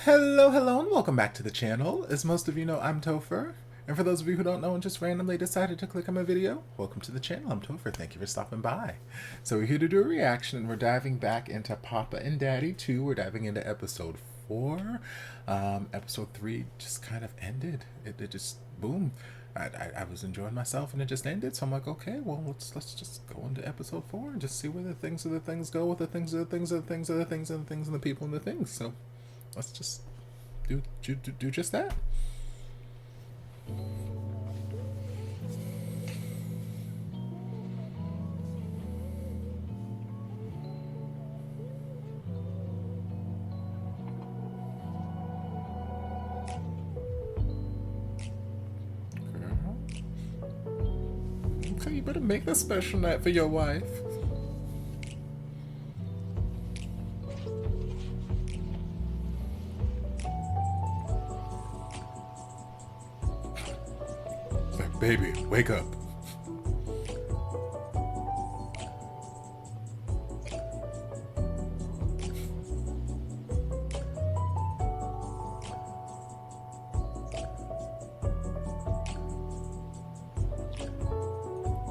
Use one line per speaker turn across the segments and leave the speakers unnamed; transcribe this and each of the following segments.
Hello, hello, and welcome back to the channel. As most of you know, I'm Topher. And for those of you who don't know and just randomly decided to click on my video, welcome to the channel. I'm Topher. Thank you for stopping by. So we're here to do a reaction, and we're diving back into Papa and Daddy 2. We're diving into episode 4. Episode 3 just kind of ended. It just, boom. I was enjoying myself and it just ended. So I'm like, okay, well, let's just go into episode 4 and just see where the things go with the things of the things of the things of the things and the things and the people and the things. So let's just do just that. Okay, you better make this special night for your wife. It's like, baby, wake up.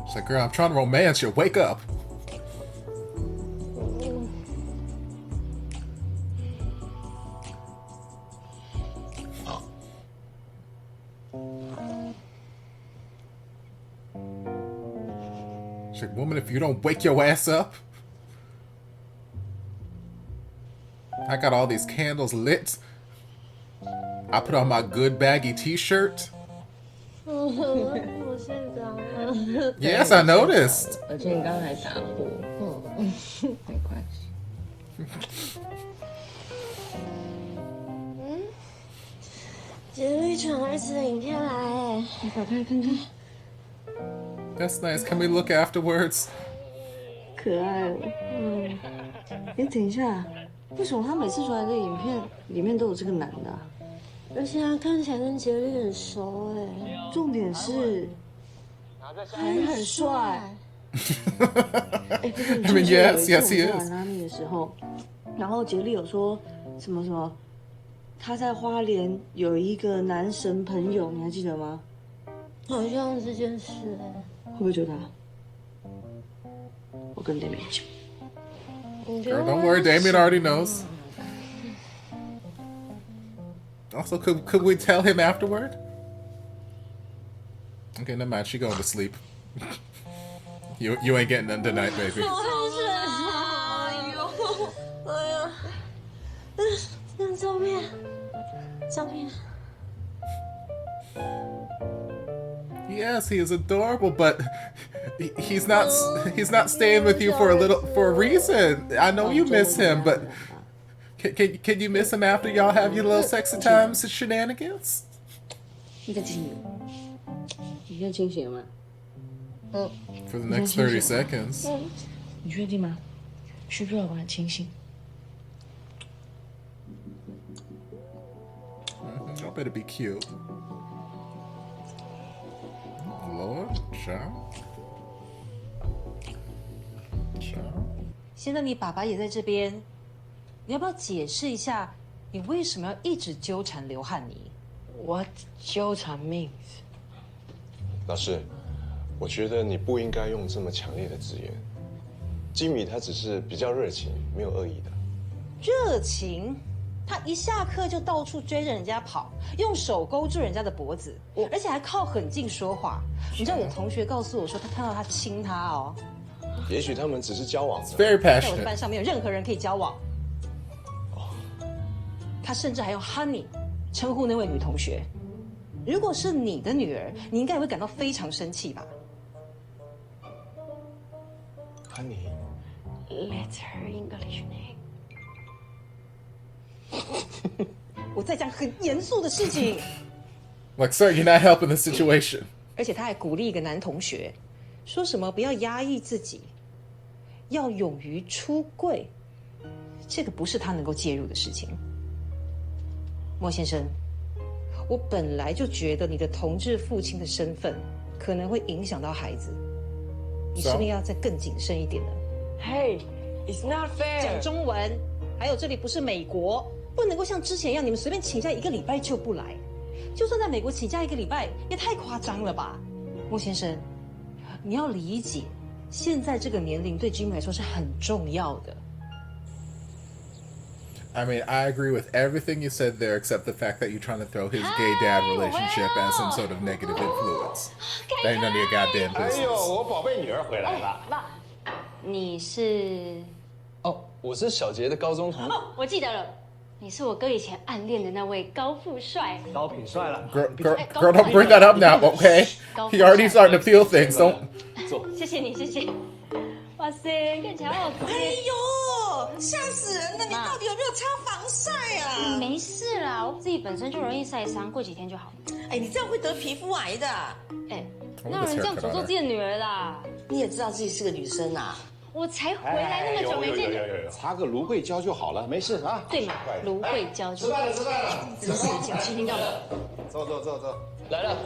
It's like, girl, I'm trying to romance you. Wake up. She's like, woman, if you don't wake your ass up. I got all these candles lit. I put on my good baggy t-shirt. Yes, I noticed.
而且你刚才打呼，没关系。
杰律传儿子的影片来哎，
你打开看看，
That's nice. Can we look afterwards?
可爱哦。哎，等一下，为什么他每次传来的影片里面都有这个男的啊？
而且他看起来跟杰律很熟哎，
重点是还很帅。哎，不是，你
I mean,
记不记得有
yes,
一次
yes,
我
he
们在
is.
玩拉面的时候，然后杰律有说什么什么，他在花莲有一个男神朋友，你还记得吗？
好像这件事哎，
会不会就他？我跟对面讲。
我觉
Girl,
得
don't worry, Damien already knows. Also, could we tell him afterward? Okay, never mind. She going to sleep. You ain't getting none tonight, baby.
哎呦，哎呀，那照片。
Yes, he is adorable, but he's not staying with you for a reason. I know you miss him, but can you miss him after y'all have your little sexy times and shenanigans?
你在清醒？你现在清醒了吗？
For the next 30 seconds.
你确定吗？需不需要我很清醒？
Y'all better be cute. Lord, child.
现在你爸爸也在这边，你要不要解释一下，你为什么要一直纠缠刘汉妮
What 纠缠 means？
老师，我觉得你不应该用这么强烈的字眼。吉米他只是比较热情，没有恶意的。
热情，他一下课就到处追着人家跑，用手勾住人家的脖子，而且还靠很近说话。你知道我同学告诉我说，他看到他亲他哦。
也许他们只是交往的。
Very
在我的
passionate.
班上没有任何人可以交往。他甚至还用 honey 称呼那位女同学。如果是你的女儿，你应该也会感到非常生气吧
Honey，
Let's her English name。
我在讲很严肃的事情。
Like, sir, you're not helping the situation.
而且他还鼓励一个男同学，说什么不要压抑自己，要勇于出柜。这个不是他能够介入的事情。莫先生，我本来就觉得你的同志父亲的身份可能会影响到孩子，你是不是要再更谨慎一点呢？
Hey, it's not fair。
讲中文，还有这里不是美国。不能够像之前一样，你们随便请假1个礼拜就不来。就算在美国请假1个礼拜，也太夸张了吧？莫先生，你要理解，现在这个年龄对 Jimmy 来说是很重要的。
I mean, I agree with everything you said there, except the fact that you're trying to throw his gay dad relationship as some sort of negative influence. That ain't none of your goddamn
哎呦，
business.
我宝贝女儿回来了。
爸，你是？
哦，我是小杰的高中同学。
哦，我记得了，你是我哥以前暗恋的那位高富帅。
高品帅了。
Girl, don't bring that up now, okay? He already starting to feel things. Don't.
谢谢你，谢谢。哇塞，看起来好吃。
哎呦，吓死人了！你到底有没有擦防晒啊？
没事啦，我自己本身就容易晒伤，过几天就好。
哎，你这样会得皮肤癌的。
哎，哪有人这样诅咒自己的女儿啦？
你也知道自己是个女生啊。
我才回来那么久没见你。
有，擦个芦荟胶就好了，没事啊。
对嘛，芦荟胶就。
吃饭了。
真是讲听到了。
走。
来了，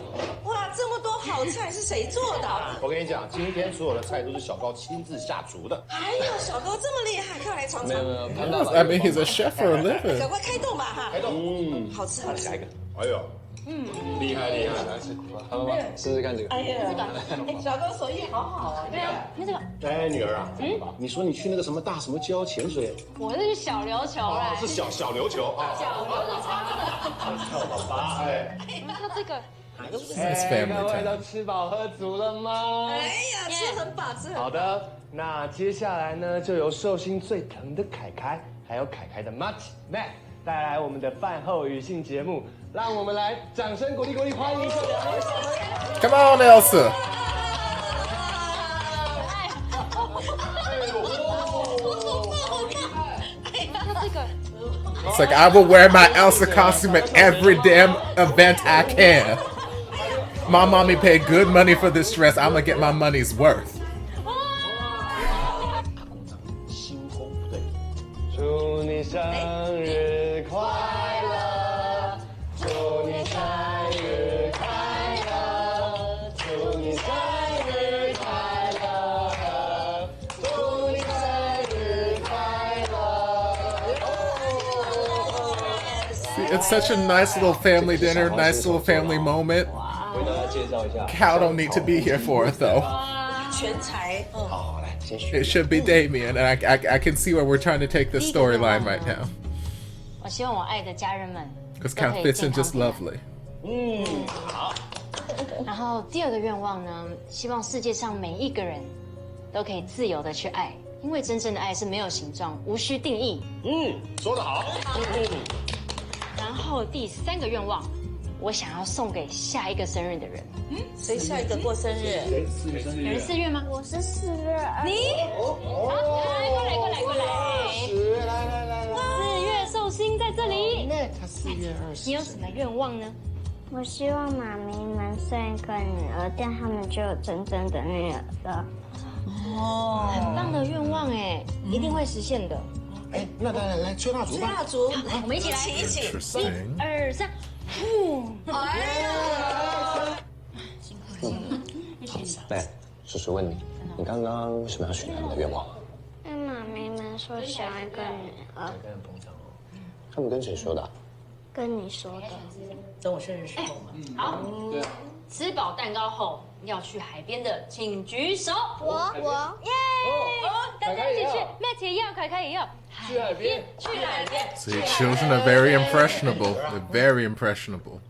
哇，这么多好菜是谁做的啊？
我跟你讲，今天所有的菜都是小高亲自下厨的。
哎呦，小高这么厉害，快来尝尝。
没有，潘大
I mean, he's a chef for a living.
赶快开动吧哈！
开动。
好吃。
下一个。哎呦，厉害，来吃。
好吧，试试看这个。
哎呀，小高手艺好好啊。
对啊，那这个，
哎，女儿啊，你说你去那个什么大什么礁潜水？
我这是小琉球啦。
是小琉球啊。
小琉球。
好吧，哎。
那这个。
It's family
各位
time.
都吃饱喝足了吗？
哎呀，吃很饱，吃很饱。
好的，那接下来呢，就由寿星最疼的凯凯，还有凯凯的 Matt 带来我们的饭后语信节目，让我们来掌声鼓励欢迎这两位小朋友。
Come on, Elsa. It's like I will wear my Elsa costume at every damn event I can. My mommy paid good money for this dress. I'm gonna get my money's worth.
祝你生日快乐！祝你生日快乐！祝你生日快乐！祝你生日快乐！
It's such a nice little family dinner, nice little family moment.
为大家介绍一下。
Cal don't need to be here for it though.
全才，
好，来先选。
It should be Damien, and I can see where we're trying to take this storyline right now.
我希望我爱的家人们
Because
都可
Cal
以
fits
健
in
康
just
平安。
lovely.
然后第二个愿望呢，希望世界上每一个人都可以自由的去爱，因为真正的爱是没有形状，无需定义。
说得好。
然后第三个愿望，我想要送给下一个生日的人。
谁下一个过生日？
有人4月吗？
我是4月2日。
你？过来。
来
4月寿星在这里。
他4月20。
你有什么愿望呢？
我希望妈咪们生一个女儿，这样他们就有真正的女儿了。
哦，
很棒的愿望哎，一定会实现的。
哎，那来吹蜡烛吧。
吹蜡烛，
我们一起来，
Interesting.
1、2、3，
哎呀，
来，叔叔问你，你刚刚为什么要许他们的愿望？
因为妈咪们说想要一个女儿，
他们跟谁说的啊？
跟你说的。
等我生日时候嘛。
好，吃饱蛋糕后要去海边的，请举手。
我
耶！大家一起去，Matt也要，凯凯也要。
去海边，
去海边。
See, children are very impressionable. They're very impressionable.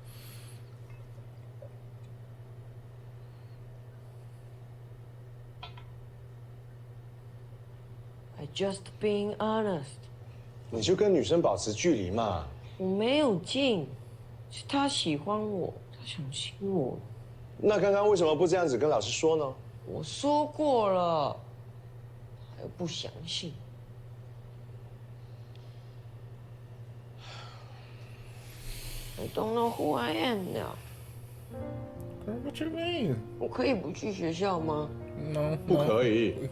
I just being honest，
你就跟女生保持距离嘛。
我没有进，是他喜欢我，他想亲我。
那刚刚为什么不这样子跟老师说呢？
我说过了，还不相信。I don't know who I am now。
What you mean?
我可以不去学校吗？
No.
不可以，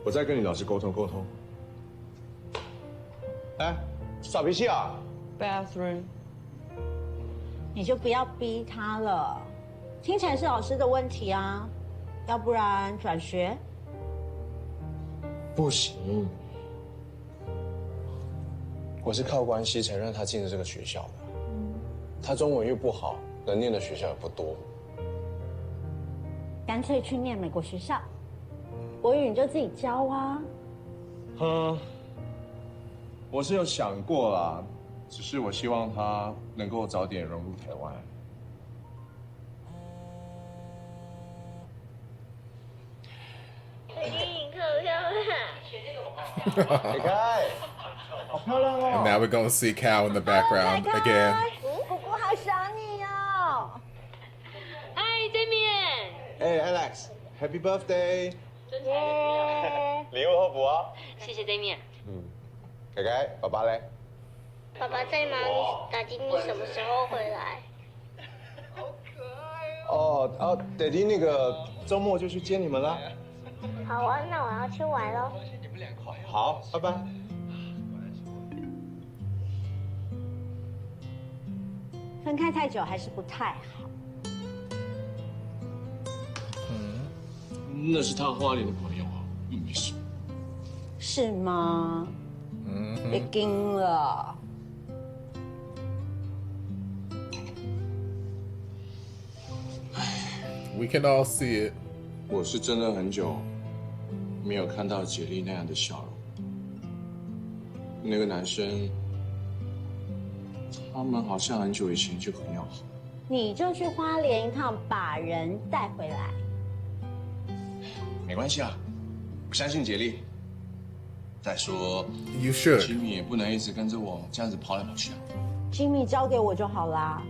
我再跟你老师沟通。哎，耍脾气啊！
Bathroom。
你就不要逼他了，听起来是老师的问题啊，要不然转学。
不行，我是靠关系才让他进了这个学校的。他中文又不好，能念的学校也不多。
干脆去念美国学校，国语你就自己教啊。
我是有想过啦，只是我希望他能够早点融入台湾。
最近可漂亮。
凯凯，好漂亮哦
And now we're gonna see Cal in the background again.
姑姑好想你哦。
嗨，Damian。
哎 ，Alex，Happy Birthday！
耶！
礼物候补啊。
谢谢 Damian。
凯凯，爸爸嘞？
爸爸在忙，打弟你什么时候回来？
哦，爹地那个周末就去接你们了。
好啊，那我要去玩喽。
好，拜拜。
分开太久还是不太好。
那是他花莲的朋友啊，又没事。
是吗？别惊了。
We can all see it.
我是真的很久没有看到杰丽那样的笑容。那个男生，他们好像很久以前就很要好。
你就去花莲一趟，把人带回来。
没关系啊，我相信杰丽。再说
You should.
吉米也不能一直跟着我这样子跑来跑去啊。
Jimmy 交给我就好啦。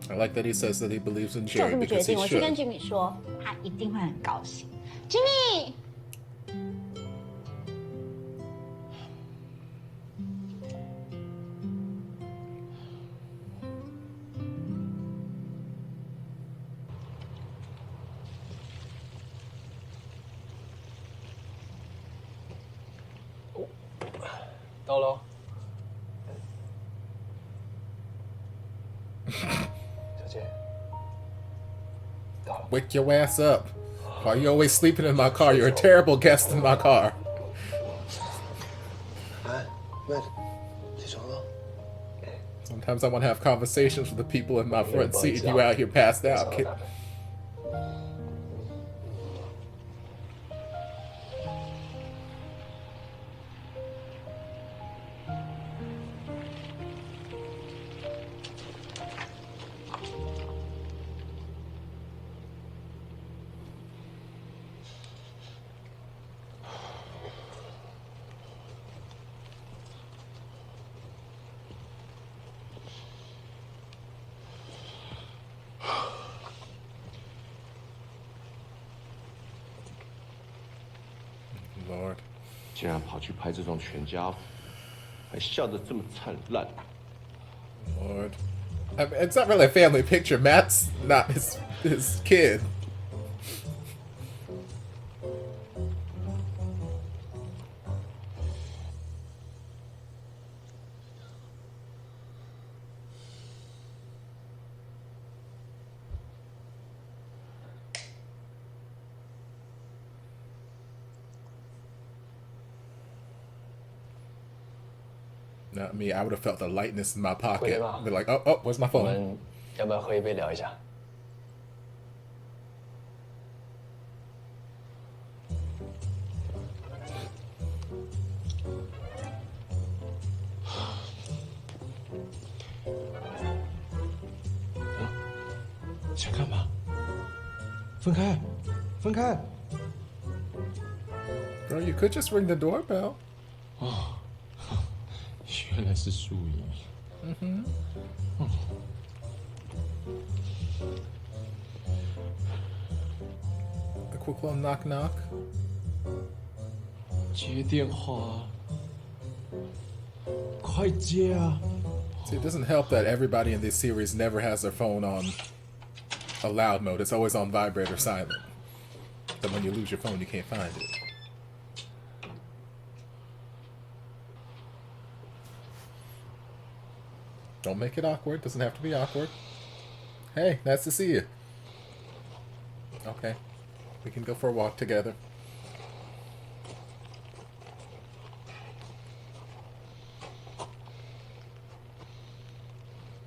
I like that he says that he believes in
就这
Jerry
么决
because he
定，我去跟
should.
Jimmy 说，他一定会很高兴。Jimmy。
到了。小姐，到了。
Wake your ass up. Why are you always sleeping in my car? You're a terrible guest in my car.
哎，妹子，起床了。
Sometimes I want to have conversations with the people in my front seat and you out here passed out. Kid. Lord.
竟然跑去拍这种全家福，还笑得这么灿烂。
Lord. I mean, it's not really a family picture. Matt's not his kid. Not me. I would have felt the lightness in my pocket. Be like, oh, where's my
我
phone?
们要不要喝一杯聊一下？
想干嘛？分开，分开。
Girl, you could just ring the doorbell.
哦，原来是素怡。
A quick little knock knock.
接电话，快接啊！
See, it doesn't help that everybody in this series never has their phone on a loud mode. It's always on vibrate or silent. Then when you lose your phone, you can't find it. Don't make it awkward. Doesn't have to be awkward. Hey, nice to see you. Okay. We can go for a walk together.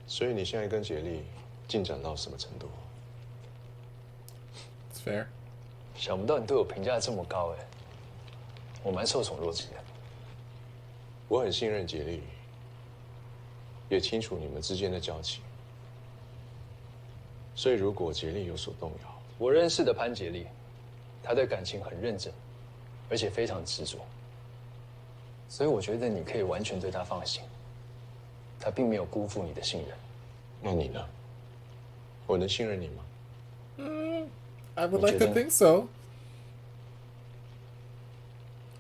所以你现在跟杰利进展到什么程度
It's fair.
想不到你对我评价这么高哎，我蛮受宠若惊的。
我很信任杰利，也清楚你们之间的交情。所以如果杰利有所动摇，
我认识的潘杰利，他对感情很认真，而且非常执着。所以我觉得你可以完全对他放心，他并没有辜负你的信任。
那你呢？我能信任你吗
？I would like to think so.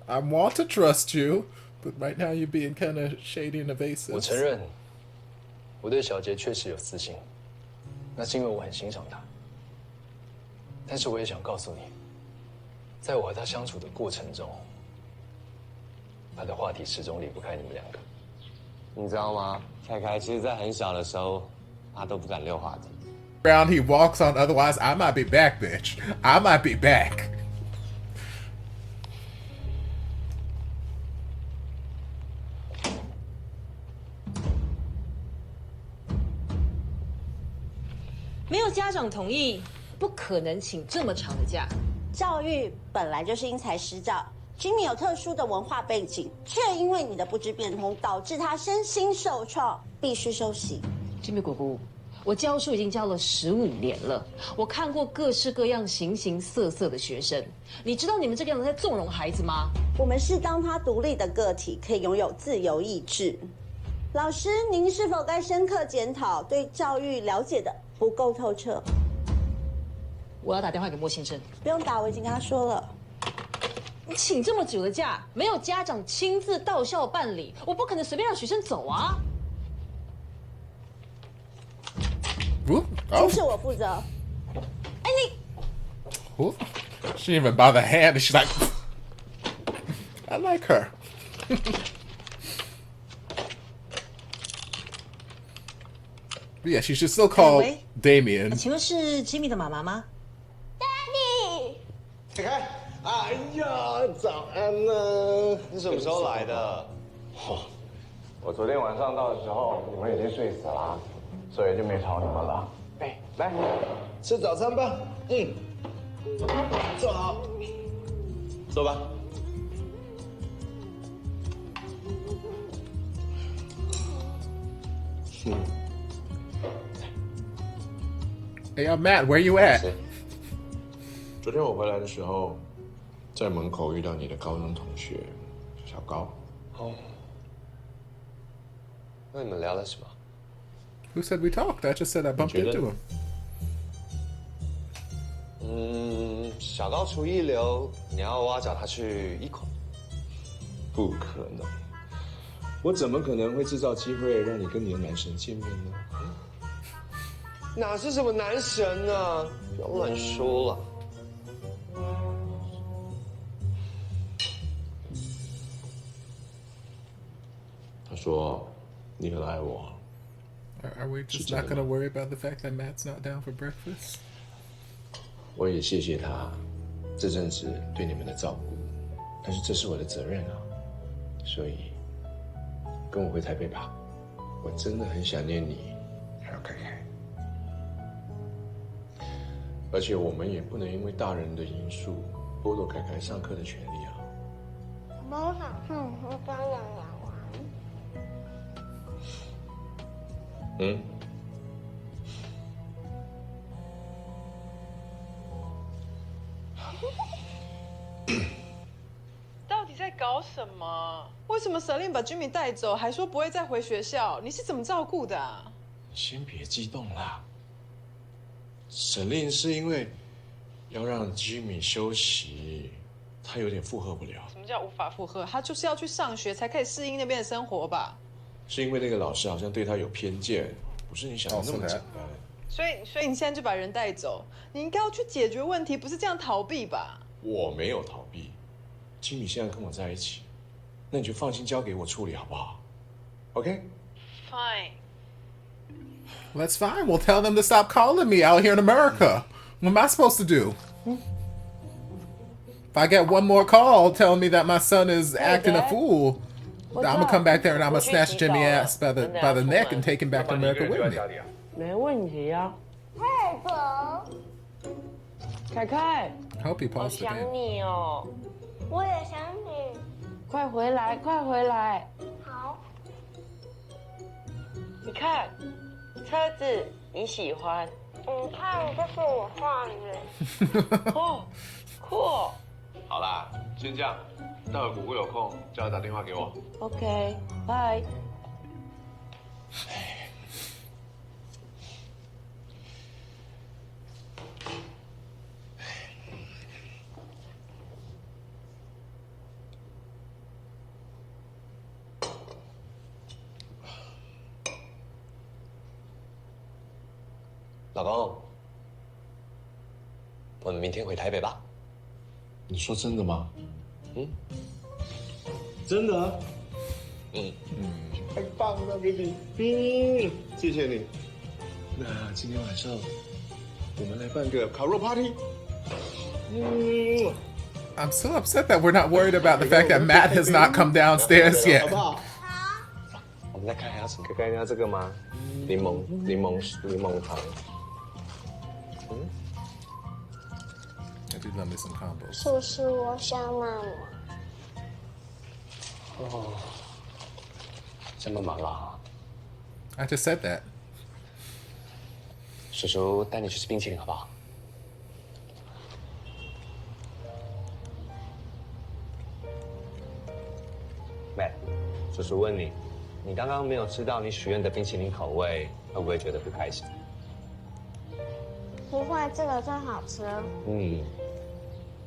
I want to trust you, but right now you're being kind of shady and evasive.
我承认，我对小杰确实有私心，那是因为我很欣赏他。但是我也想告诉你，在我和他相处的过程中，他的话题始终离不开你们两个。
你知道吗？凯凯其实在很小的时候，他都不敢溜滑梯。
Ground he walks on, otherwise I might be back, bitch. I might be back.
没有家长同意，不可能请这么长的假。
教育本来就是因材施教。Jimmy 有特殊的文化背景，却因为你的不知变通，导致他身心受创，必须休息。
Jimmy 姑姑，我教书已经教了15年了，我看过各式各样形形色色的学生。你知道你们这个样子在纵容孩子吗？
我们是当他独立的个体，可以拥有自由意志。老师，您是否该深刻检讨对教育了解的不够透彻？
我要打电话给莫先生。
不用打，我已经跟他说了。
你请这么久的假，没有家长亲自到校办理，我不可能随便让学生走啊。
这事我负责。
哎，你
She didn't even bother hand. She's like, I like her. But yeah, she should still call Damien.
请问是 Jimmy 的妈妈吗
？Daddy，
凯凯，哎呀，早安呢！你什么时候来的？我昨天晚上到的时候，你们已经睡死了，所以就没吵你们了。哎，来吃早餐吧。坐好，坐吧。
Hey, Matt, where you at?
昨天我回来的时候，在门口遇到你的高中同学小高。
哦，那你们聊了什么？
Who said we talked? I just said I bumped into him.
小高厨艺流，你要挖角他去一口？
不可能，我怎么可能会制造机会让你跟你的男神见面呢？
哪是什么男神啊！不要乱说了。
他说你很爱我。
Are we just not going to worry about the fact that Matt's not down for breakfast?
我也谢谢他这阵子对你们的照顾，但是这是我的责任啊，所以跟我回台北吧，我真的很想念你，还有凯凯。而且我们也不能因为大人的因素剥夺凯凯上课的权利啊。
我想看我和家人玩。
到底在搞什么？为什么舍令把居民带走，还说不会再回学校？你是怎么照顾的啊？
先别激动啦，省令是因为要让居民休息，他有点负荷不了。
什么叫无法负荷？他就是要去上学，才可以适应那边的生活吧？
是因为那个老师好像对他有偏见，不是你想的那么简单。
所以你现在就把人带走，你应该要去解决问题，不是这样逃避吧？
我没有逃避，吉米现在跟我在一起，那你就放心交给我处理好不好
？OK。Fine.
That's fine. We'll tell them to stop calling me out here in America. What am I supposed to do? If I get one more call telling me that my son is acting a fool, I'm gonna come back there and I'm gonna snatch Jimmy ass by the neck and take him back to America with me.
没问题啊。
太棒！
凯凯，
Hope he paused
想
again.
你哦，
我也想你。
快回来，快回来！
好。
你看，车子你喜欢？
你看，这是我画的。
哦，酷哦。
好啦，先这样，待会果果有空叫他打电话给我。
OK，拜。
老公，我们明天回台北吧。
你说真的吗？
嗯，
真的啊？
嗯，
太棒了，baby。谢谢你。那今天晚上我们来办个烤肉 party。I'm
so upset that we're not worried about the fact that Matt has not come downstairs yet.
好不好？
我们再看还要什么？看一下这个吗？柠檬糖。
I do love me some combos.
叔叔，我想妈妈。
哦，想妈妈啦。
I just said that.
叔叔带你去吃冰淇淋好不好？Matt，叔叔问你，你刚刚没有吃到你许愿的冰淇淋口味，会不会觉得不开心？
不会，这个最好吃。
嗯，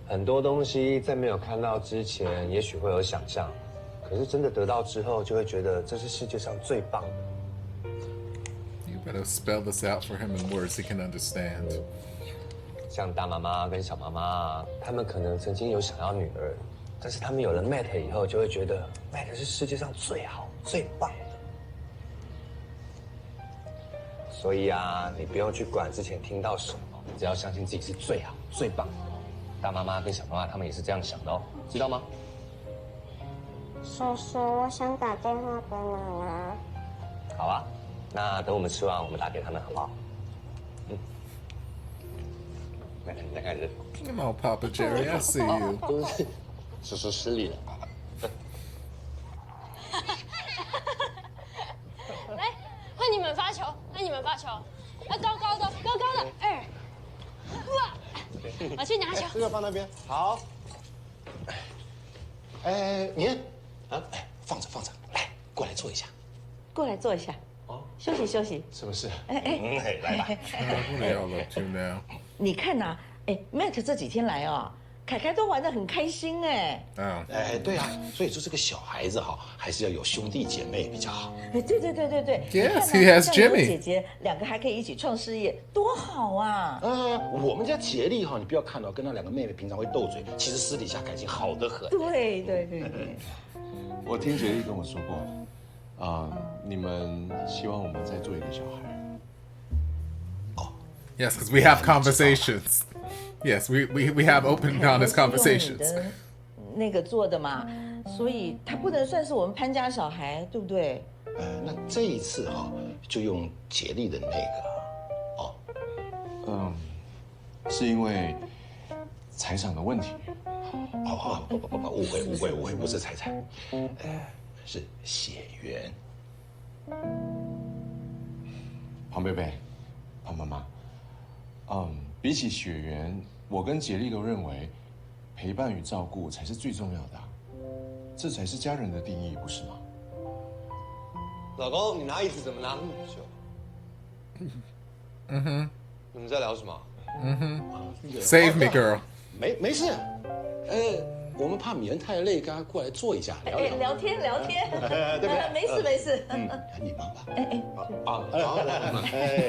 很多东西在没有看到之前，也许会有想象，可是真的得到之后，就会觉得这是世界上最棒的。
You better spell this out for him in words he can understand.
像大妈妈跟小妈妈，他们可能曾经有想要女儿，但是他们有了 Matt 以后，就会觉得 Matt 是世界上最好、最棒的。所以啊，你不用去管之前听到什么，只要相信自己是最好、最棒的。大妈妈跟小妈妈他们也是这样想的哦，知道吗？
叔叔，我想打电话给妈妈。
好啊，那等我们吃完，我们打给他们好不好？嗯。来，你再看这。
Come on, Papa Jerry, I see you.
都是叔叔失礼了。
来，换你们发球，换你们发球，高高的，高高的，哇！我去拿球。
这个放那边。好。你啊，放着，来，过来坐一下。
过来坐一下，休息休息。
是不是？
来吧。
Who they all up to now?
你看呐，Matt 这几天来哦，凯凯都玩得很开心哎。
对啊，所以说这个小孩子哈，还是要有兄弟姐妹比较好。
对。
Yes, he has
像
Jimmy.
有姐姐两个还可以一起创事业，多好啊！
我们家杰力哈，你不要看到跟那两个妹妹平常会斗嘴，其实私底下感情好得很。
对。
我听杰力跟我说过，你们希望我们再做一个小孩。
Yes, because we have conversations. Yes, we have open and honest conversations.
那个做的嘛，所以他不能算是我们潘家小孩，对不对？
那这一次哈，就用杰力的那个，
是因为财产的问题。
误会，不是财产，是血缘。
庞贝贝，庞妈妈。 比起血缘，我跟杰力都认为，陪伴与照顾才是最重要的，这才是家人的定义，不是吗？
老公，你拿椅子怎么拿那么久？你们在聊什么
？Save me, girl.
没事，我们怕米恩太累，跟他过来坐一下聊聊。
聊天，
对不对？
没事。
你忙吧。
好，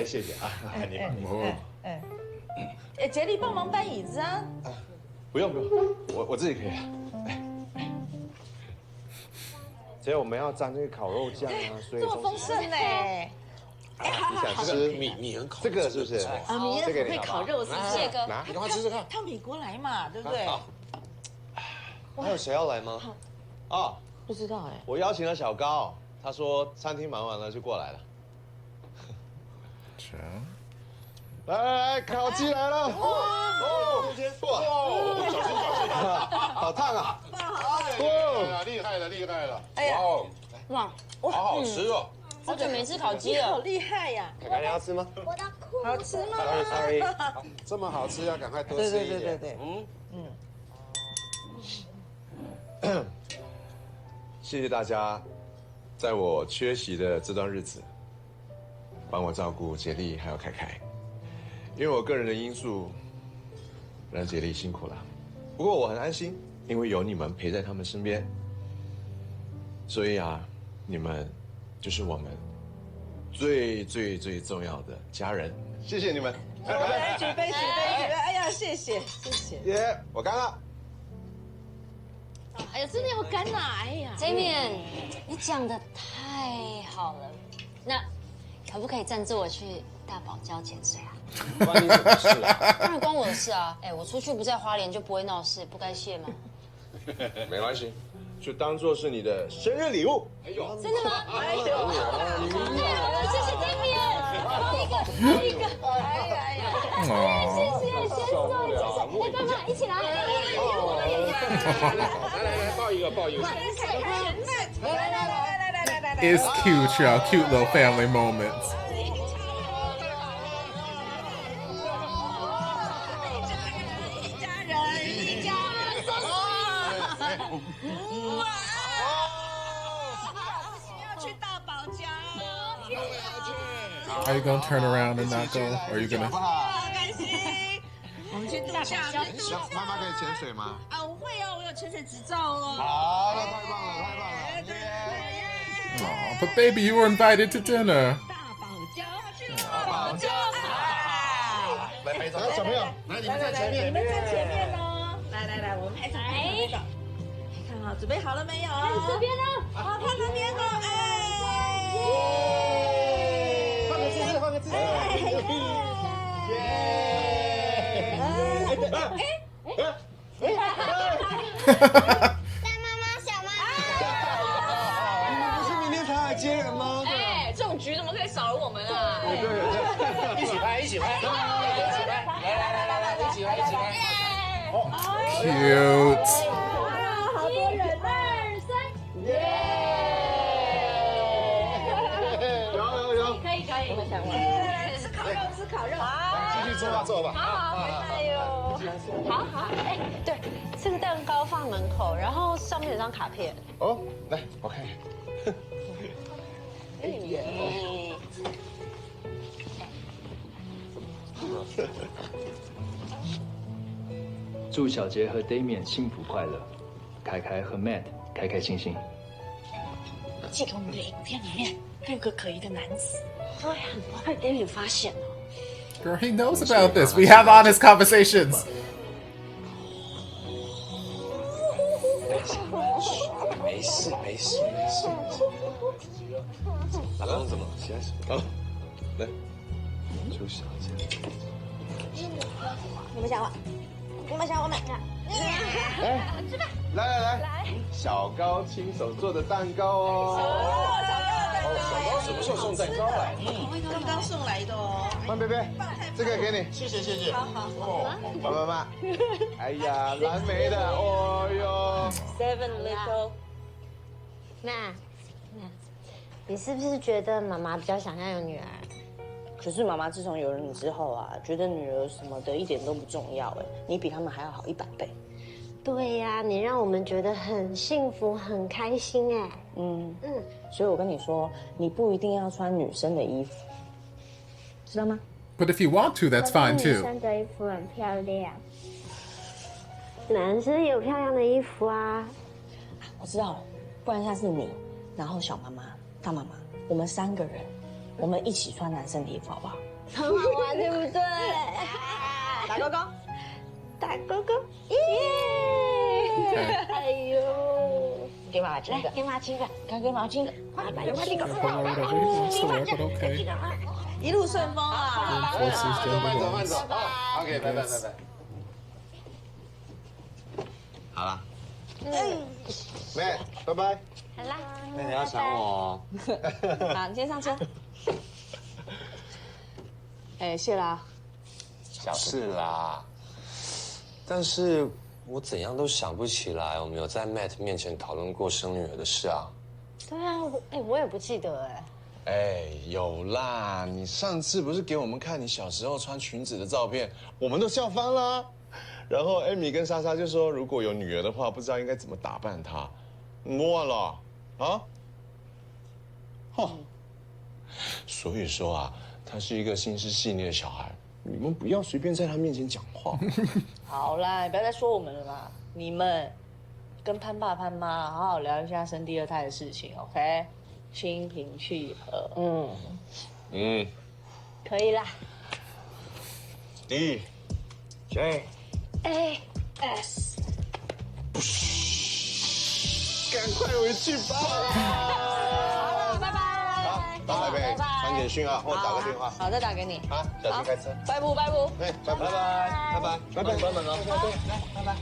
谢谢啊，你忙。
杰力帮忙搬椅子啊。
不用，我自己可以。
姐，我们要沾这个烤肉酱啊，所以
这么丰盛呢。
你想吃
米恩烤
这个是不是？
啊，米恩很会烤肉，是不是？
哥，
拿，你赶快吃吃看。
他美国来嘛，对不对？
还有谁要来吗？
不知道哎。
我邀请了小高，他说餐厅忙完了就过来了。来，烤鸡来了！哦，哇，小心小心，好烫啊！
哇，厉害了厉害了！
哇，
好好吃哦！
好久没吃烤鸡了，
好厉害呀！
凯凯，你要吃吗？
我的裤
好吃吗？
Sorry， 这么好吃要赶快多吃一点。
对，
谢谢大家，在我缺席的这段日子，帮我照顾杰力还有凯凯。因为我个人的因素，让杰力辛苦了。不过我很安心，因为有你们陪在他们身边。所以啊，你们就是我们最重要的家人。谢谢你们。
来举杯！哎呀，谢谢。
耶，我干了。
哎呀，真的要干呐！哎呀，Damian，你讲的太好了。那可不可以赞助我去大堡礁潜水啊？
关你什么事啊？
当然关我的事啊！哎，我出去不在花莲就不会闹事，不该谢吗？
没关系，就当做是你的生日礼物。
哎呦，
真的吗？
哎呦，
谢谢 Damian， 包一个。哎呀，谢谢，
受不了，
来，爸爸一起来。
来，抱一个。
It's cute, y'all. Cute little family moments. Are you gonna turn around and not go? Or are you gonna?
我们去度假。
妈妈可以潜水吗？
啊，我会哦，我有潜水执照哦。
好，那太棒了。
Aw, but baby, you were invited to dinner.
大堡礁。
来，小朋友，来，你们在前面，
你们在前面哦。来，我们拍照。看好，准备好了没有？看这边呢。好，看那边哦。
换个姿势。
大妈妈、小妈妈，
不是明天才来接人吗？
哎，这种局怎么可以少了我们啊？
一起拍，来，一起拍。
Cute.
好多人，2、3，耶！
有。
可以。
来，吃烤肉。
继续坐吧。
好，哎呦，好，哎，对，这个蛋糕放门口，然后上面有张卡片。
哦，来，我看看。
祝小杰和 Damian 幸福快乐，凯凯和 Matt 开开心心。
记得我们的影片里面还有个可疑的男子。对呀，我怕 Damian 发现了。
Girl, he knows about this. We have honest conversations.
没事。老公怎么？现在是来，祝小姐。
你们想我们。
来，小高亲手做的蛋糕哦。
小高什么时候送蛋糕来？
刚送来的哦。
范贝贝，这个给你。
谢谢。
好。
妈，哎呀，蓝莓的，哦哟。
7 little。
那，你是不是觉得妈妈比较想要有女儿？
可是妈妈自从有了你之后啊，觉得女儿什么的一点都不重要哎，你比他们还要好100倍。
对呀，你让我们觉得很幸福、很开心哎。
所以我跟你说，你不一定要穿女生的衣服，知道吗？
But if you want to, that's fine
女
too.
生的衣服很漂亮。
男生也有漂亮的衣服啊。
我知道了，不然下次你，然后小妈妈、大妈妈，我们3个人，我们一起穿男生的衣服，好不好？
很好玩，对不对？
打勾勾，
打勾勾，耶！哎呦，
给妈妈亲一个，
给妈妈亲一个，
给妈妈亲一个，快点，给妈妈亲一个。
Whatever he wants to wear, but okay.
一路顺风啊！
Forces gender
慢
norms.
走。OK， 拜拜。
好了。妹，拜拜。
好啦，
那你要想我哦。
好，你先上车。哎，谢啦。
小事啦，但是我怎样都想不起来，我们有在 Matt 面前讨论过生女儿的事啊。
对啊，我也不记得哎。
哎，有啦！你上次不是给我们看你小时候穿裙子的照片，我们都笑翻啦。然后艾米跟莎莎就说，如果有女儿的话，不知道应该怎么打扮她。你忘了啊？哦，所以说啊，他是一个心思细腻的小孩，你们不要随便在他面前讲话。
好啦，你不要再说我们了啦。你们跟潘爸潘妈好好聊一下生第二胎的事情 ，OK？ 心平气和。可以啦。
D J
A S，
赶快回去吧。
好了，拜拜。
好，拜拜，传简讯啊，或打个电话。
好，再打给你。
啊，小心开车。
拜拜。
哎，拜拜，拜拜，关门哦。
拜拜。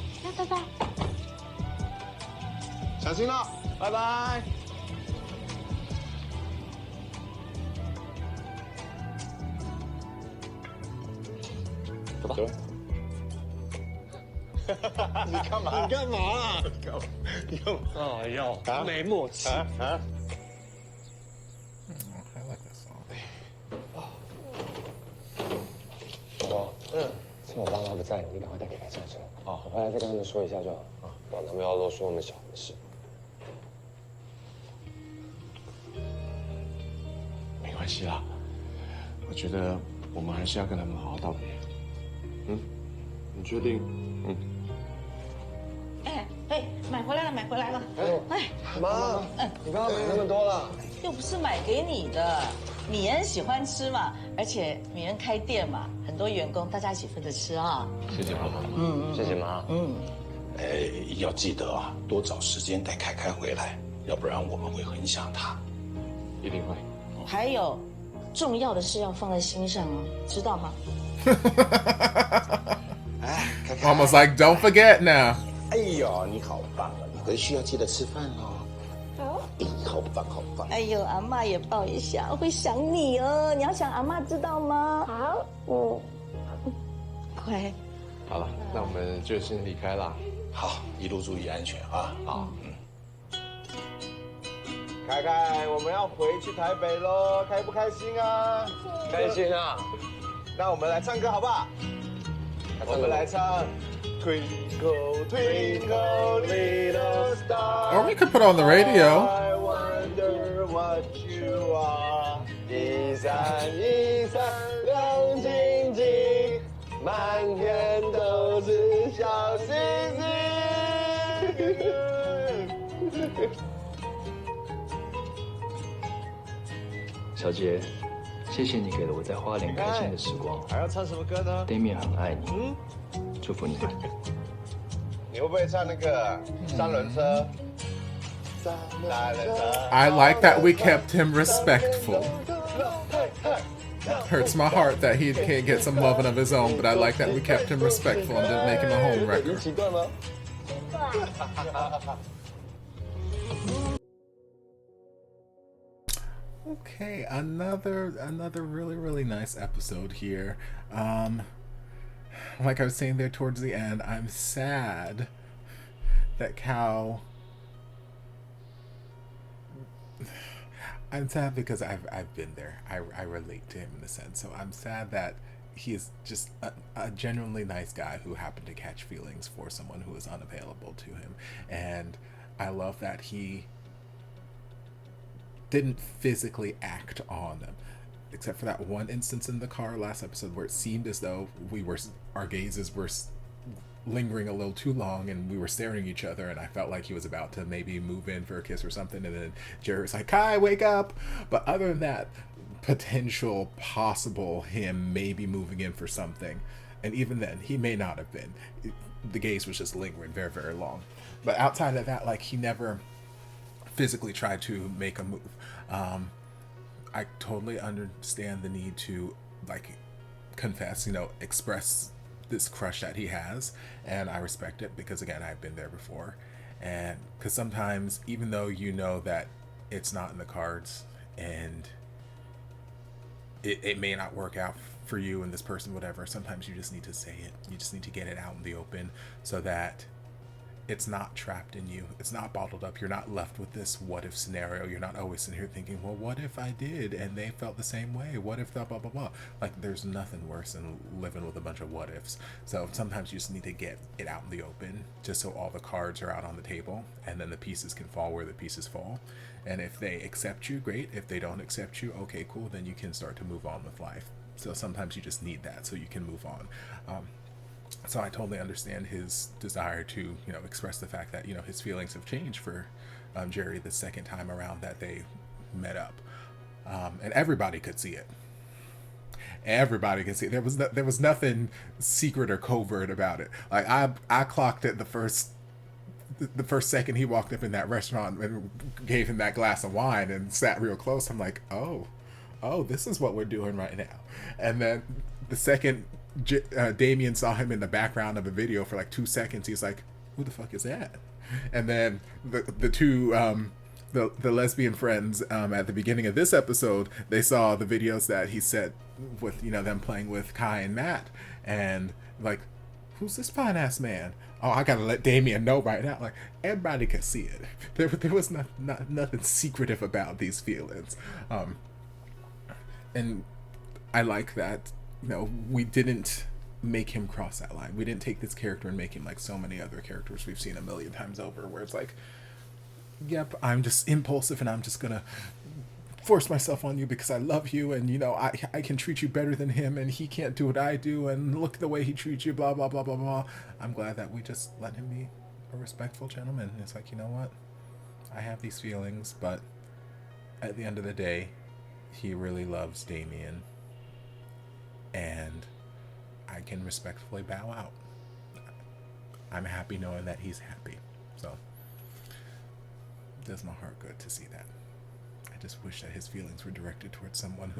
小心了，拜拜。
走吧。
你干嘛？你干嘛？你干嘛？
哎呦，没默契啊！
I like this song.
趁我爸妈不在，你赶快带给他上车。我回来再跟他们说一下就好。他们要啰嗦我们小孩的事。
没关系啦，我觉得我们还是要跟他们好好道别。你确定？
哎，买回来了。哎，
妈，你刚刚买那么多了？
又不是买给你的，米恩喜欢吃嘛，而且米恩开店嘛，很多员工大家一起分着吃啊。
谢谢爸爸。
谢谢妈。
哎，要记得啊，多找时间带凯凯回来，要不然我们会很想他。
一定会。
还有，重要的事要放在心上哦，知道吗？
哎，凯凯。
Almost like don't forget now.
哎呦，你好棒啊！你回去要记得吃饭哦。好。好棒，好棒。
哎呦，阿嬷也抱一下，会想你哦。你要想阿嬷，知道吗？
好，
乖。
好了，那我们就先离开啦。
好，一路注意安全啊！
好。
凯凯，我们要回去台北喽，开不开心啊？
开心啊！
那我们来唱歌好不好？我们来唱。 Twinkle, twinkle, little star.
Or we could put on the radio.
I wonder what you are. 一闪一闪亮晶晶，满天都是小星星。
小杰，谢谢你给了我在花莲开心的时光。
还要唱什么歌呢
？Damian 很爱你。祝福你们。
你会不会唱那个三轮车？
I like that we kept him respectful. Hurts my heart that he can't get some loving of his own, but I like that we kept him respectful and didn't make him a home wrecker.
习惯吗？
Okay, another really nice episode here. Like I was saying there towards the end, I'm sad that Cal. I'm sad because I've been there. I relate to him in a sense. So I'm sad that he is just a genuinely nice guy who happened to catch feelings for someone who was unavailable to him. And I love that he didn't physically act on them, except for that one instance in the car last episode where it seemed as though our gazes were lingering a little too long and we were staring at each other, and I felt like he was about to maybe move in for a kiss or something, and then Jerry was like, Kai, wake up. But other than that, potential possible him maybe moving in for something, and even then he may not have been. The gaze was just lingering very, very long. But outside of that, like, he never physically tried to make a move. I totally understand the need to, like, confess, express this crush that he has, and I respect it because, again, I've been there before. And because sometimes, even though you know that it's not in the cards and it may not work out for you and this person, whatever, sometimes you just need to say it. You just need to get it out in the open so that it's not trapped in you. It's not bottled up. You're not left with this what if scenario. You're not always sitting here thinking, well, what if I did and they felt the same way? What if that blah, blah, blah. Like, there's nothing worse than living with a bunch of what ifs. So sometimes you just need to get it out in the open just so all the cards are out on the table, and then the pieces can fall where the pieces fall. And if they accept you, great. If they don't accept you, okay, cool. Then you can start to move on with life. So sometimes you just need that so you can move on. So I totally understand his desire to, you know, express the fact that, you know, his feelings have changed for Jerry the second time around that they met up. And everybody could see it. Everybody can see it. There was nothing secret or covert about it. Like, I clocked it the first second he walked up in that restaurant and gave him that glass of wine and sat real close. I'm like, oh, this is what we're doing right now. And then the second Damien saw him in the background of a video for like 2 seconds, he's like, who the fuck is that? And then the two the lesbian friends at the beginning of this episode, they saw the videos that he set with, you know, them playing with Kai and Matt, and like, who's this fine ass man? Oh, I gotta let Damien know right now. Like, everybody could see it. There was nothing secretive about these feelings. And I like that, you know, we didn't make him cross that line. We didn't take this character and make him like so many other characters we've seen a million times over, where it's like, yep, I'm just impulsive and I'm just gonna force myself on you because I love you, and, you know, I can treat you better than him and he can't do what I do, and look at the way he treats you, blah, blah, blah, blah, blah. I'm glad that we just let him be a respectful gentleman. It's like, you know what? I have these feelings, but at the end of the day, he really loves Damien, and I can respectfully bow out. I'm happy knowing that he's happy. So it does my heart good to see that. I just wish that his feelings were directed towards someone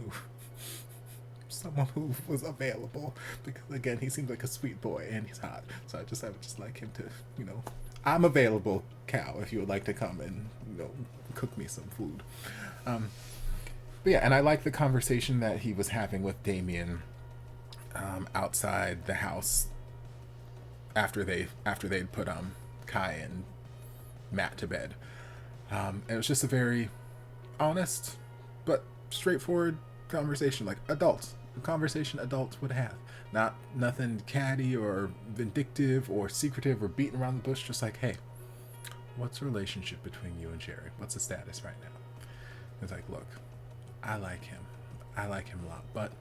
who was available, because again, he seems like a sweet boy and he's hot. So I would just like him to, you know, I'm available, Cal, if you would like to come and, you know, cook me some food. But yeah, and I like the conversation that he was having with Damien outside the house after they'd put Kai and Matt to bed. And it was just a very honest but straightforward conversation, like conversation adults would have. Nothing catty or vindictive or secretive or beating around the bush, just like, hey, what's the relationship between you and Jerry? What's the status right now? It's like, look, I like him a lot, but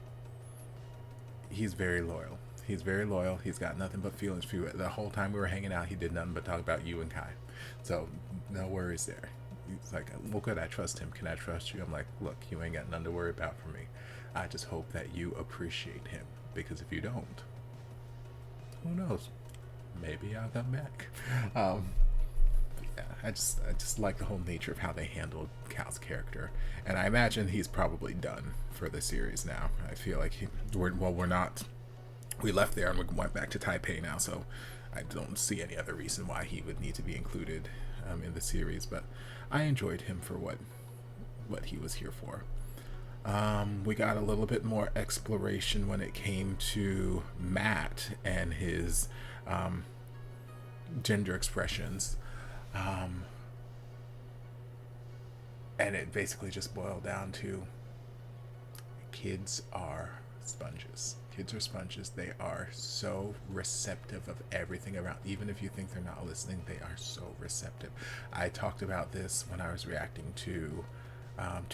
he's very loyal. He's got nothing but feelings for you. The whole time we were hanging out, he did nothing but talk about you and Kai. So no worries there. He's like, well, good, I trust him. Can I trust you? I'm like, look, you ain't got nothing to worry about for me. I just hope that you appreciate him, because if you don't, who knows? Maybe I'll come back. Yeah, I just like the whole nature of how they handled Cal's character, and I imagine he's probably done for the series now. I feel like we're not. We left there and we went back to Taipei now, so I don't see any other reason why he would need to be included in the series. But I enjoyed him for what he was here for. We got a little bit more exploration when it came to Matt and his gender expressions. And it basically just boiled down to, kids are sponges. Kids are sponges. They are so receptive of everything around. Even if you think they're not listening, they are so receptive. I talked about this when I was reacting to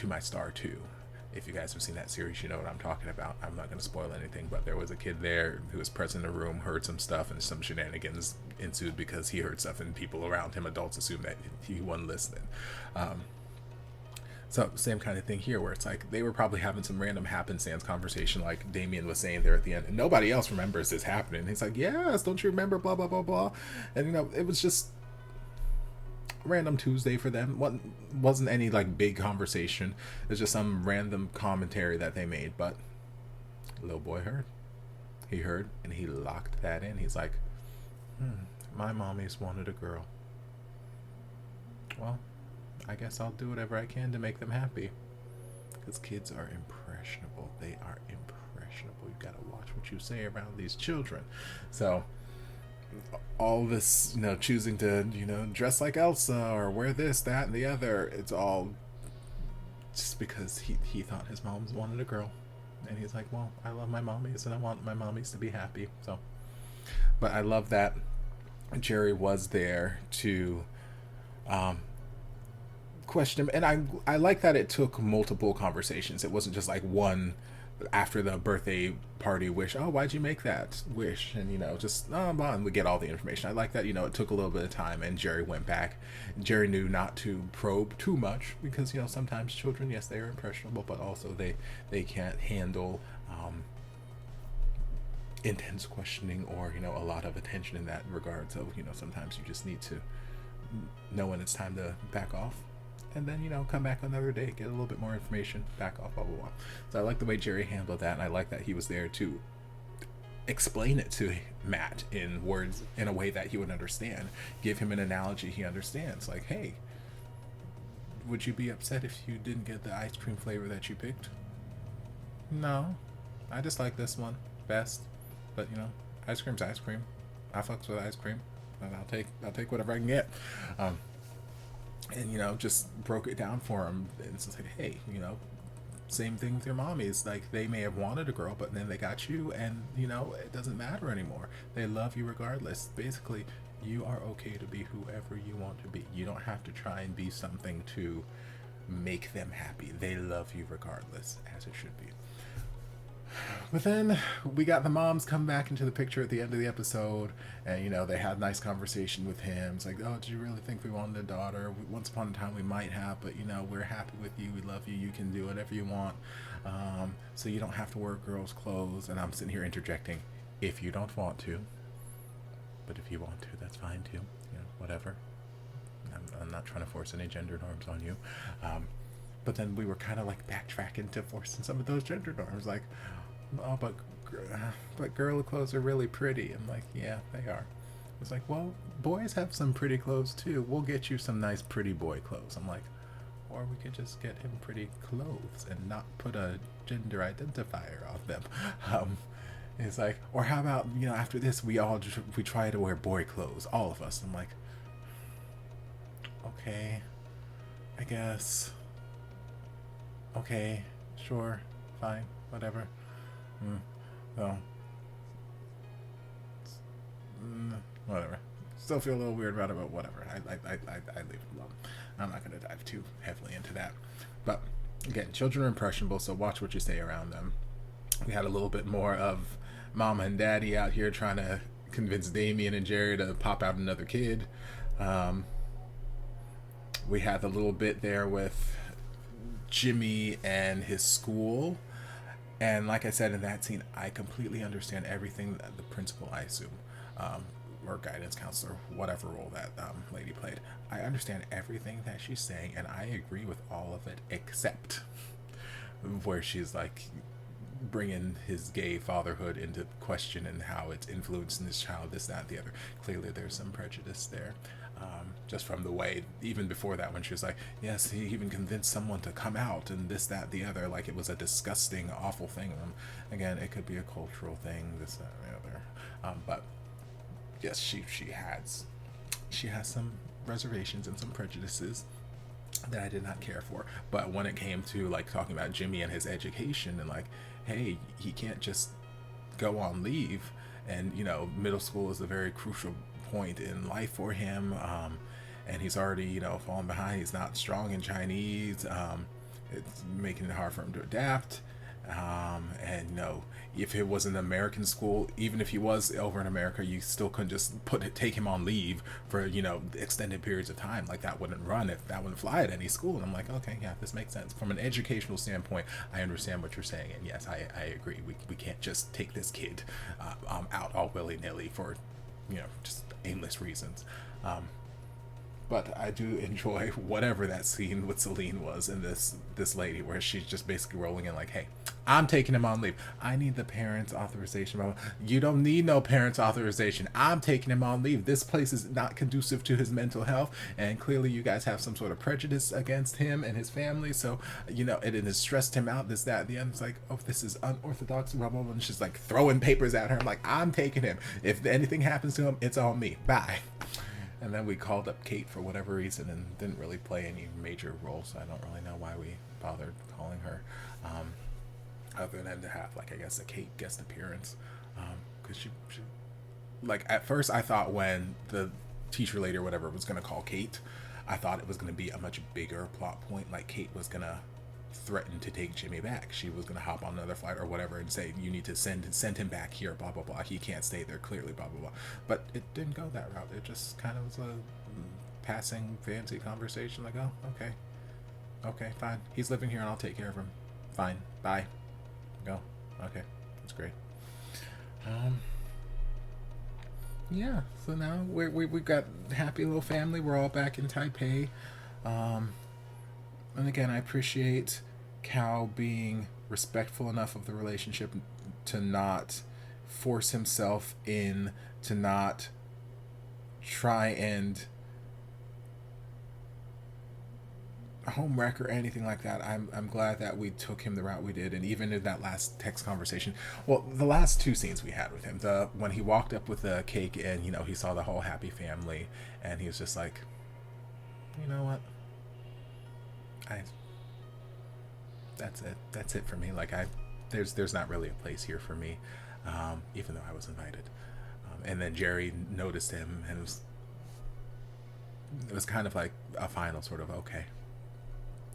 My Star 2. If you guys have seen that series, you know what I'm talking about. I'm not going to spoil anything, but there was a kid there who was present in a room, heard some stuff, and some shenanigans ensued because he heard stuff and people around him, adults, assumed that he wasn't listening. So same kind of thing here, where it's like they were probably having some random happenstance conversation, like Damien was saying there at the end, and nobody else remembers this happening. He's like, yes, don't you remember, blah, blah, blah, blah. And, you know, it was just random Tuesday for them. Wasn't any like big conversation. It's just some random commentary that they made, but little boy heard. He heard and he locked that in. He's like, my mommy's wanted a girl. well, I guess I'll do whatever I can to make them happy. Because kids are impressionable. They are impressionable. You gotta watch what you say around these children. So all this, you know, choosing to, you know, dress like Elsa or wear this, that, and the other, it's all just because he thought his moms wanted a girl. And he's like, well, I love my mommies and I want my mommies to be happy. So, but I love that Jerry was there to question him. And I like that it took multiple conversations. It wasn't just like one after the birthday party wish, oh, why'd you make that wish? And, you know, just, and we get all the information. I like that, you know, it took a little bit of time and Jerry went back. Jerry knew not to probe too much because, you know, sometimes children, yes, they are impressionable, but also they can't handle intense questioning or, you know, a lot of attention in that regard. So, you know, sometimes you just need to know when it's time to back off. And then, you know, come back another day, get a little bit more information, back off, blah, blah, blah. So I like the way Jerry handled that, and I like that he was there to explain it to Matt in words, in a way that he would understand. Give him an analogy he understands. Like, hey, would you be upset if you didn't get the ice cream flavor that you picked? No, I just like this one best. But, you know, ice cream's ice cream. I fucks with ice cream, and I'll take whatever I can get. And, you know, just broke it down for him. And it's just like, hey, you know, same thing with your mommies. Like, they may have wanted a girl, but then they got you, and, you know, it doesn't matter anymore. They love you regardless. Basically, you are okay to be whoever you want to be. You don't have to try and be something to make them happy. They love you regardless, as it should be. But then we got the moms come back into the picture at the end of the episode, and, you know, they had a nice conversation with him. It's like, oh, did you really think we wanted a daughter? Once upon a time we might have, but, you know, we're happy with you. We love you. You can do whatever you want. So you don't have to wear girls' clothes. And I'm sitting here interjecting, if you don't want to. But if you want to, that's fine too. You know, whatever. I'm not trying to force any gender norms on you. But then we were kind of like backtracking to forcing some of those gender norms. Like, oh, but girl clothes are really pretty. I'm like, yeah, they are. It's like, well, boys have some pretty clothes too. We'll get you some nice pretty boy clothes. I'm like, or we could just get him pretty clothes and not put a gender identifier on them. It's like, or how about, you know, after this we try to wear boy clothes, all of us. I'm like, okay, I guess. Okay, sure, fine, whatever. Whatever. Still feel a little weird about it, but whatever. I leave it alone. I'm not going to dive too heavily into that. But again, children are impressionable, so watch what you say around them. We had a little bit more of Mama and Daddy out here trying to convince Damien and Jerry to pop out another kid. We had a little bit there with Jimmy and his school, and like I said in that scene, I completely understand everything that the principal, I assume, or guidance counselor, whatever role that lady played, I understand everything that she's saying, and I agree with all of it except where she's like bringing his gay fatherhood into question and how it's influencing his child, this, that, the other. Clearly there's some prejudice there. Just from the way, even before that, when she was like, yes, he even convinced someone to come out and this, that, the other, like it was a disgusting, awful thing. Again, it could be a cultural thing, this, that, and the other. But yes, she has some reservations and some prejudices that I did not care for. But when it came to like talking about Jimmy and his education and like, hey, he can't just go on leave, and you know, middle school is a very crucial point in life for him, and he's already, you know, fallen behind. He's not strong in Chinese. It's making it hard for him to adapt. And you know, if it was an American school, even if he was over in America, you still couldn't just take him on leave for, you know, extended periods of time. Like that wouldn't fly at any school. And I'm like, okay, yeah, this makes sense from an educational standpoint. I understand what you're saying, and yes, I agree. We can't just take this kid out all willy-nilly for, you know, just aimless reasons. But I do enjoy whatever that scene with Celine was, and this lady where she's just basically rolling in like, hey, I'm taking him on leave. I need the parents' authorization. You don't need no parents' authorization. I'm taking him on leave. This place is not conducive to his mental health, and clearly you guys have some sort of prejudice against him and his family, so, you know, it has stressed him out, this, that, the end. It's like, oh, this is unorthodox, blah, blah, blah, and she's like throwing papers at her. I'm like, I'm taking him. If anything happens to him, it's on me. Bye. And then we called up Kate for whatever reason and didn't really play any major role, so I don't really know why we bothered calling her. Other than to have, like, I guess a Kate guest appearance, because she like, at first I thought when the teacher lady or whatever was gonna call Kate, I thought it was gonna be a much bigger plot point, like Kate was gonna threaten to take Jimmy back. She was gonna hop on another flight or whatever and say, you need to send him back here, blah blah blah, he can't stay there, clearly, blah blah blah. But it didn't go that route. It just kind of was a passing fancy conversation, like, oh, okay, fine, he's living here and I'll take care of him, fine, bye. Go. Okay, that's great. Yeah, so now we've got a happy little family. We're all back in Taipei. And again, I appreciate Cal being respectful enough of the relationship to not force himself in, to not try and homewreck or anything like that. I'm glad that we took him the route we did. And even in that last text conversation, well, the last two scenes we had with him, when he walked up with the cake and, you know, he saw the whole happy family and he was just like, you know what, that's it for me. Like, there's not really a place here for me, even though I was invited. And then Jerry noticed him, and it was kind of like a final sort of, okay,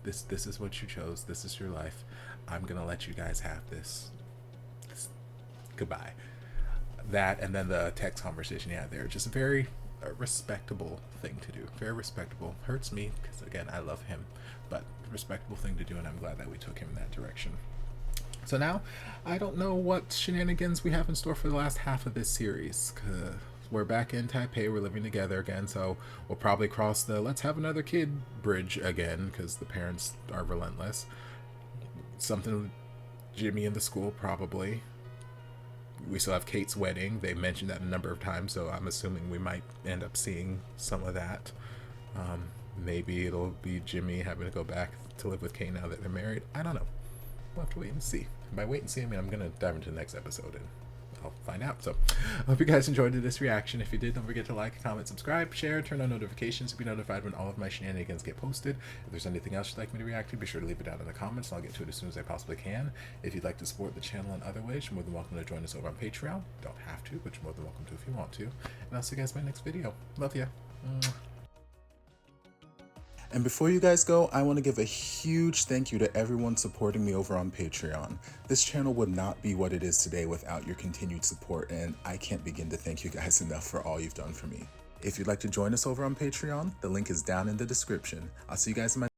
this is what you chose, this is your life, I'm gonna let you guys have this. Goodbye. That, and then the text conversation, yeah, they're just a very respectable thing to do. Very respectable. Hurts me because, again, I love him, but respectable thing to do, and I'm glad that we took him in that direction. So now I don't know what shenanigans we have in store for the last half of this series, because we're back in Taipei, we're living together again, so we'll probably cross the let's have another kid bridge again, because the parents are relentless. Something with Jimmy in the school, probably. We still have Kate's wedding. They mentioned that a number of times, so I'm assuming we might end up seeing some of that. Maybe it'll be Jimmy having to go back to live with Kate now that they're married. I don't know. We'll have to wait and see. And by wait and see, I mean I'm going to dive into the next episode and I'll find out. So I hope you guys enjoyed this reaction. If you did, don't forget to like, comment, subscribe, share, turn on notifications to be notified when all of my shenanigans get posted. If there's anything else you'd like me to react to, be sure to leave it down in the comments and I'll get to it as soon as I possibly can. If you'd like to support the channel in other ways, you're more than welcome to join us over on Patreon. You don't have to, but you're more than welcome to if you want to. And I'll see you guys in my next video. Love ya. And before you guys go, I want to give a huge thank you to everyone supporting me over on Patreon. This channel would not be what it is today without your continued support, and I can't begin to thank you guys enough for all you've done for me. If you'd like to join us over on Patreon, the link is down in the description. I'll see you guys in my